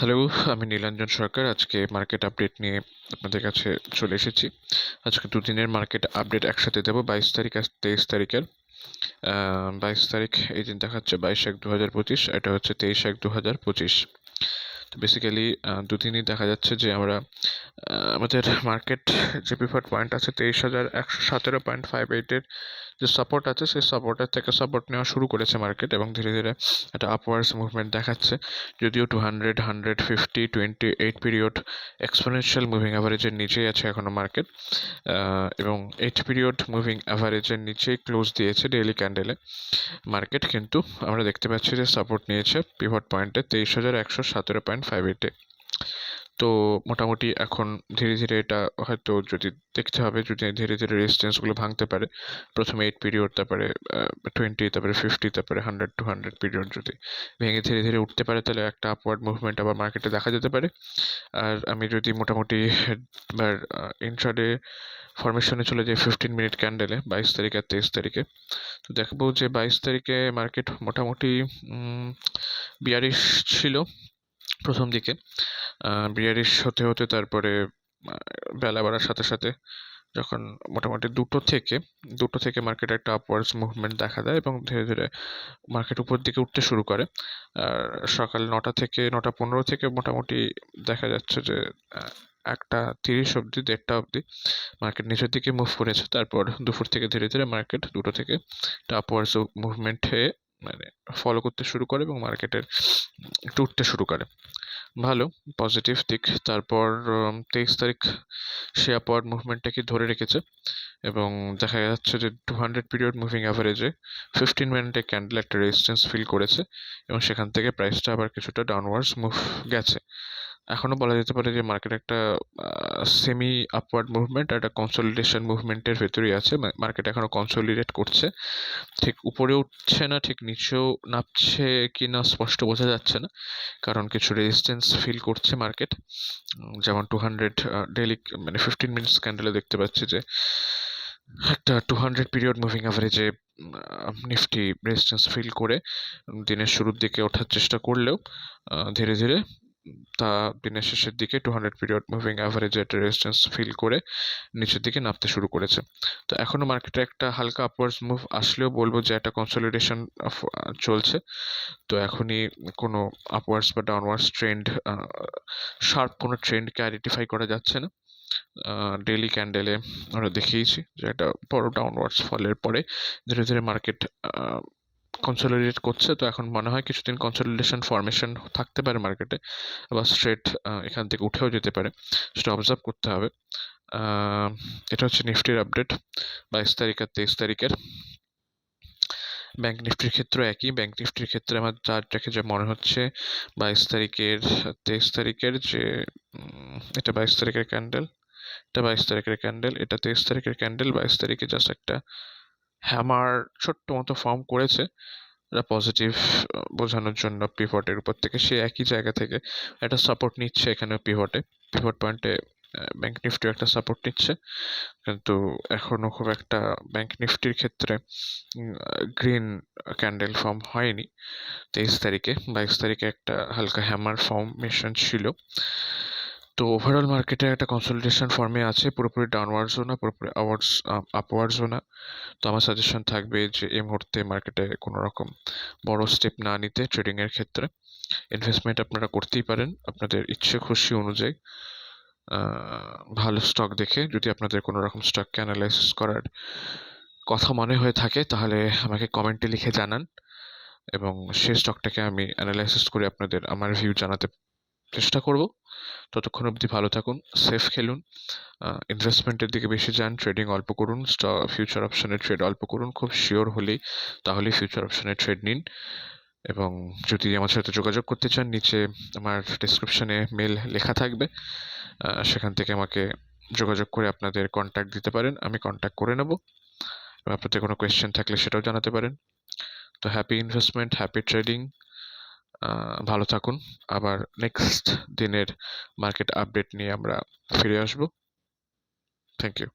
Hello, আমি নীলাঞ্জন সরকার। আজকে market update নিয়ে আপনাদের কাছে চলে এসেছি। আজকে দুদিনের মার্কেট আপডেট একসাথে দেবো, 22 তারিখ আর 23 তারিখের। 22 তারিখ এই দিন দেখাচ্ছে 22/1/2025, এটা হচ্ছে 23/1/2025। তো বেসিক্যালি দুদিনই দেখা যাচ্ছে যে আমরা আমাদের মার্কেট যে প্রিফার্ড পয়েন্ট আছে 23,117.58-এর যে সাপোর্ট আছে, সেই সাপোর্টের থেকে সাপোর্ট নেওয়া শুরু করেছে মার্কেট এবং ধীরে ধীরে একটা আপওয়ার্ডস মুভমেন্ট দেখাচ্ছে। যদিও 200, 150, 28 পিরিয়ড এক্সপোনেনশিয়াল মুভিং অ্যাভারেজের নিচেই আছে এখনো মার্কেট, এবং 8 পিরিয়ড মুভিং অ্যাভারেজের নিচেই ক্লোজ দিয়েছে ডেইলি ক্যান্ডেলে মার্কেট। কিন্তু আমরা দেখতে পাচ্ছি যে সাপোর্ট নিয়েছে পিভট পয়েন্টে 23,117.58-এ। তো মোটামুটি এখন ধীরে ধীরে এটা হয়তো যদি দেখতে হবে, যদি ধীরে ধীরে রেজিস্ট্যান্সগুলো ভাঙতে পারে, প্রথমে 8 পিরিয়ড, তারপরে 20, তারপরে 50, তারপরে 100 পিরিয়ড যদি ভেঙে ধীরে ধীরে উঠতে পারে, তাহলে একটা আপওয়ার্ড মুভমেন্ট আবার মার্কেটে দেখা যেতে পারে। আর আমি যদি মোটামুটি এবার ইন্ট্রাডে ফরমেশনে চলে যাই 15 মিনিট ক্যান্ডেলে 22 তারিখ আর 23 তারিখে, তো দেখবো যে 22 তারিখে মার্কেট মোটামুটি বিয়ারিশ ছিল প্রথম দিকে। বিয়ারিশ হতে হতে তারপরে বেলা বাড়ার সাথে সাথে যখন মোটামুটি দুটো থেকে মার্কেট একটা আপওয়ার্ডস মুভমেন্ট দেখা দেয় এবং ধীরে ধীরে মার্কেট উপর দিকে উঠতে শুরু করে। আর সকাল 9টা থেকে 9টা 15 থেকে মোটামুটি দেখা যাচ্ছে যে 1টা 30 অবধি, 1:30 অবধি মার্কেট নিচের দিকে মুভ করেছে। তারপর দুপুর থেকে ধীরে ধীরে মার্কেট দুটো থেকে একটা আপওয়ার্ডস মুভমেন্টে মানে ফলো করতে শুরু করে এবং মার্কেটের একটু উঠতে শুরু করে। ভালো, পজিটিভ দিক। তারপর 23 তারিখ সে আপওয়ার্ড মুভমেন্টটাকে ধরে রেখেছে এবং দেখা যাচ্ছে যে 200 পিরিয়ড মুভিং অ্যাভারেজে 15 মিনিটে ক্যান্ডেল একটা রেজিস্ট্যান্স ফিল করেছে এবং সেখান থেকে প্রাইসটা আবার কিছুটা ডাউনওয়ার্ডস মুভ গেছে। এখনও বলা যেতে পারে যে মার্কেট একটা সেমি আপওয়ার্ড মুভমেন্ট, একটা কনসলিডেশন মুভমেন্টের ভেতরেই আছে। মার্কেট এখনও কনসলিডেট করছে, ঠিক উপরে উঠছে না, ঠিক নিচেও নামছে কি না স্পষ্ট বোঝা যাচ্ছে না, কারণ কিছু রেজিস্ট্যান্স ফিল করছে মার্কেট। যেমন 200 ডেইলি মানে 15 মিনিটস ক্যান্ডেলে দেখতে পাচ্ছি যে একটা 200 পিরিয়ড মুভিং অ্যাভারেজে নিফটি রেজিস্ট্যান্স ফিল করে দিনের শুরুর দিকে ওঠার চেষ্টা করলেও ধীরে ধীরে তা দিনের শেষের দিকে 200 পিরিয়ড মুভিং অ্যাভারেজে একটা রেজিস্ট্যান্স ফিল করে নিচের দিকে নামতে শুরু করেছে। তো এখনো মার্কেটে একটা হালকা আপওয়ার্ডস মুভ আসলেও বলবো যে একটা কনসলিডেশন চলছে। তো এখনই কোনো আপওয়ার্ডস বা ডাউনওয়ার্ডস ট্রেন্ড, শার্প কোনো ট্রেন্ডকে আইডেন্টিফাই করা যাচ্ছে না। ডেইলি ক্যান্ডেলে আমরা দেখিয়েছি যে একটা বড় ডাউনওয়ার্ডস ফলের পরে ধীরে ধীরে মার্কেট কনসলিডেট করছে। তো এখন মনে হয় কিছুদিন কনসলিডেশন ফরমেশন থাকতে পারে মার্কেটে, আবার স্ট্রেট এখান থেকে উঠেও যেতে পারে, সেটা অবজার্ভ করতে হবে। এটা হচ্ছে নিফটির আপডেট 22 তারিখ আর 23 তারিখের। ব্যাংক নিফটির ক্ষেত্রে একই। ব্যাংক নিফটির ক্ষেত্রে আমার যার দেখে যে মনে হচ্ছে 22 তারিখের 23 তারিখের যে এটা 22 তারিখের ক্যান্ডেল, এটা 22 তারিখের ক্যান্ডেল, এটা 23 তারিখের ক্যান্ডেল। 22 তারিখে জাস্ট একটা হ্যামার ছোট্ট মতো ফর্ম করেছে, এটা পজিটিভ বোঝানোর জন্য পিভটের উপর থেকে সে একই জায়গা থেকে একটা সাপোর্ট নিচ্ছে। এখানে পিভট পয়েন্টে ব্যাংক নিফটিও একটা সাপোর্ট নিচ্ছে, কিন্তু এখনো খুব একটা ব্যাংক নিফটির ক্ষেত্রে গ্রিন ক্যান্ডেল ফর্ম হয়নি 23 তারিখে। 22 তারিখে একটা হালকা হ্যামার ফর্মেশন ছিল। তো ওভারঅল মার্কেটে একটা কনসলিডেশন ফর্মে আছে, পুরোপুরি ডাউনওয়ার্ডসও না, পুরোপুরি আপওয়ার্ডসও না। তো আমার সাজেশন থাকবে যে এই মুহূর্তে মার্কেটে কোনো রকম বড় স্টেপ না নিতে। ট্রেডিংয়ের ক্ষেত্রে ইনভেস্টমেন্ট আপনারা করতেই পারেন আপনাদের ইচ্ছে খুশি অনুযায়ী, ভালো স্টক দেখে। যদি আপনাদের কোনো রকম স্টককে অ্যানালাইসিস করার কথা মনে হয়ে থাকে তাহলে আমাকে কমেন্টে লিখে জানান এবং সেই স্টকটাকে আমি অ্যানালাইসিস করে আপনাদের আমার ভিউ জানাতে চেষ্টা করব। ততক্ষণ অবধি ভালো থাকুন, সেফ খেলুন, ইনভেস্টমেন্টের দিকে বেশি যান, ট্রেডিং অল্প করুন, ফিউচার অপশনের ট্রেড অল্প করুন। খুব শিওর হলেই তাহলেই ফিউচার অপশনের ট্রেড নিন। এবং যদি আমার সাথে যোগাযোগ করতে চান, নিচে আমার ডিসক্রিপশনে মেল লেখা থাকবে, সেখান থেকে আমাকে যোগাযোগ করে আপনাদের কন্ট্যাক্ট দিতে পারেন, আমি কন্ট্যাক্ট করে নেব। আপনাদের কোনো কোয়েশ্চেন থাকলে সেটাও জানাতে পারেন। তো হ্যাপি ইনভেস্টমেন্ট, হ্যাপি ট্রেডিং, ভালো থাকুন। আবার নেক্সট দিনের মার্কেট আপডেট নিয়ে আমরা ফিরে আসবো। Thank you.